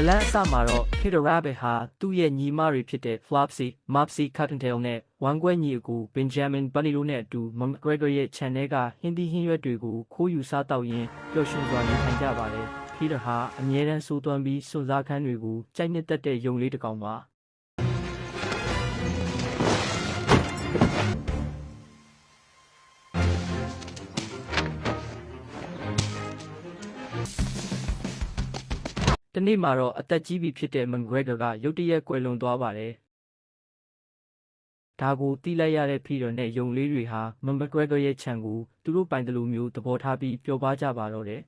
လန်အစမှာတော့ Peter Rabbit ဟာသူ့ရဲ့ညီမတွေဖြစ်တဲ့ Flopsy, Mopsy Cottontail နဲ့ဝမ်းကွဲညီအကူ Benjamin Bunny တို့နဲ့အတူ McGregor ရဲ့ခြံထဲကဟင်းသီးဟင်းရွက်တွေကိုခိုးယူစားတောက်ရင်းပျော်ရွှင်စွာနေထိုင်ကြပါတယ်။ Peter ဟာအမြဲတမ်းစိုးသွမ်းပြီးစွန့်စားခန်းတွေကိုကြိုက်နှစ်သက်တဲ့ယုံလေးတစ်ကောင်ပါ။တနေ့မှာတော့အသက်ကြီးပြီဖြစ်တဲ့ McGregor ကရုတ်တရက်ကွယ်လွန်သွားပါတယ်။ဒါကိုသိလိုက်ရတဲ့ Peter နဲ့ယုံလေးတွေဟာ McGregor ရဲ့ခြံကိုသူတို့ပိုင်တယ်လို့မျိုးသဘောထားပြီးပျော်ပါကြပါတော့တယ်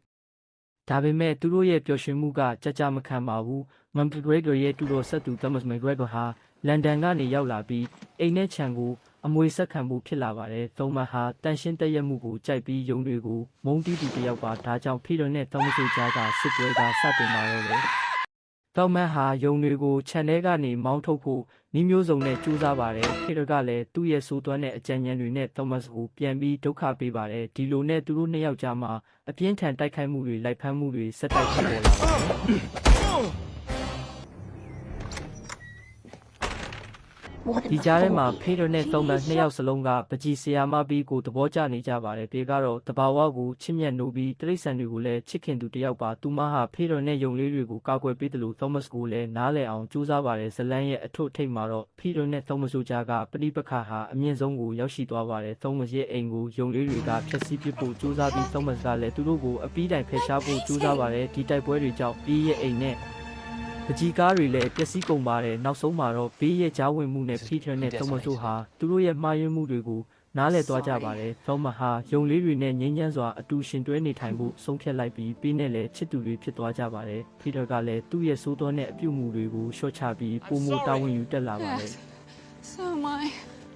။ဒါပေမဲ့သူတို့ရဲ့ပျော်ရွှင်မှုကကြမခံပါဘူး။ McGregor ရဲ့တူတော်ဆက်သူ Thomas McGregor ဟာလန်ဒန်ကနေရောက်လာပြီးအိမ်နဲ့ခြံကိုအမွေဆက်ခံဖို့ဖြစ်လာပါတယ်။ Thomas ဟာတန်ရှင်းတည့်ရက်မှုကိုကြိုက်ပြီးယုံတွေကိုမုန်းတီးသူတစ်ယောက်ပါ။ဒါကြောင့် Peter နဲ့ Thomas တို့ကြားကစစ်ပွဲကစတင်ပါတော့တယ်။ Thomas ဟာယုံတွေကိုခြံထဲကနေမောင်းထုတ်ဖို့နည်းမျိုးစုံနဲ့ကြိုးစားပါတယ်။ Peter ကလည်းသူ့ရဲ့ဆိုးသွမ်းတဲ့အကြံဉာဏ်တွေနဲ့ Thomas ကိုပြန်ပြီးဒုက္ခပေးပါတယ်။ဒီလိုနဲ့သူတို့နှစ်ယောက်ကြားမှာအပြင်းထန်တိုက်ခိုက်မှုတွေလိုက်ဖမ်းမှုတွေဆက်တိုက်ဖြစ်ပေါ်လာပါတယ်။ဒီကြားထဲမှာ Peter နဲ့ Thomas နှစ်ယောက်စလုံးကပကြီးဆရာမပြီးကိုသဘောကျနေကြပါတယ်။ Peter ကတော့တဘာဝကိုချစ်မြတ်နိုးပြီးတိရစ္ဆာန်တွေကိုလည်းချစ်ခင်သူတစ်ယောက်ပါ။သူမဟာ Peter နဲ့ယုံလေးတွေကိုကာကွယ်ပေးတယ်လို့ Thomas ကိုလည်းနားလည်အောင်ကြိုးစားပါတယ်။ဇာတ်လမ်းရဲ့အထွတ်အထိပ်မှာတော့ Peter နဲ့ Thomas တို့ကြားကပဋိပက္ခဟာအမြင့်ဆုံးကိုရောက်ရှိသွားပါတယ်။ Thomas ရဲ့အိမ်ကိုယုံလေးတွေကဖျက်ဆီးပစ်ဖို့ကြိုးစားပြီး Thomas ကလည်းသူတို့ကိုအပြီးတိုင်ဖယ်ရှားဖို့ကြိုးစားပါတယ်။ဒီတိုက်ပွဲတွေကြောင့်Peter ရဲ့အိမ်နဲ့ပကြီးကားတွေလည်းပျက်စီးကုန်ပါတယ်။နောက်ဆုံးမှာတော့Peter ရဲ့ကြားဝင်မှုနဲ့ Peter နဲ့ Thomas တို့ဟာသူတို့ရဲ့မှားယွင်းမှုတွေကိုနားလည်သွားကြပါတယ်။ Thomas ဟာယုံလေးတွေနဲ့ငြိမ်းချမ်းစွာအတူရှင်တွဲနေထိုင်ဖို့ဆုံးဖြတ်လိုက်ပြီးPeter နဲ့လည်းချစ်သူတွေဖြစ်သွားကြပါတယ်။ Peter ကလည်းသူ့ရဲ့ဆိုးသွမ်းတဲ့အပြုအမူတွေကိုလျှော့ချပြီးပိုမိုတာဝန်ယူတတ်လာပါတယ်။ So am I.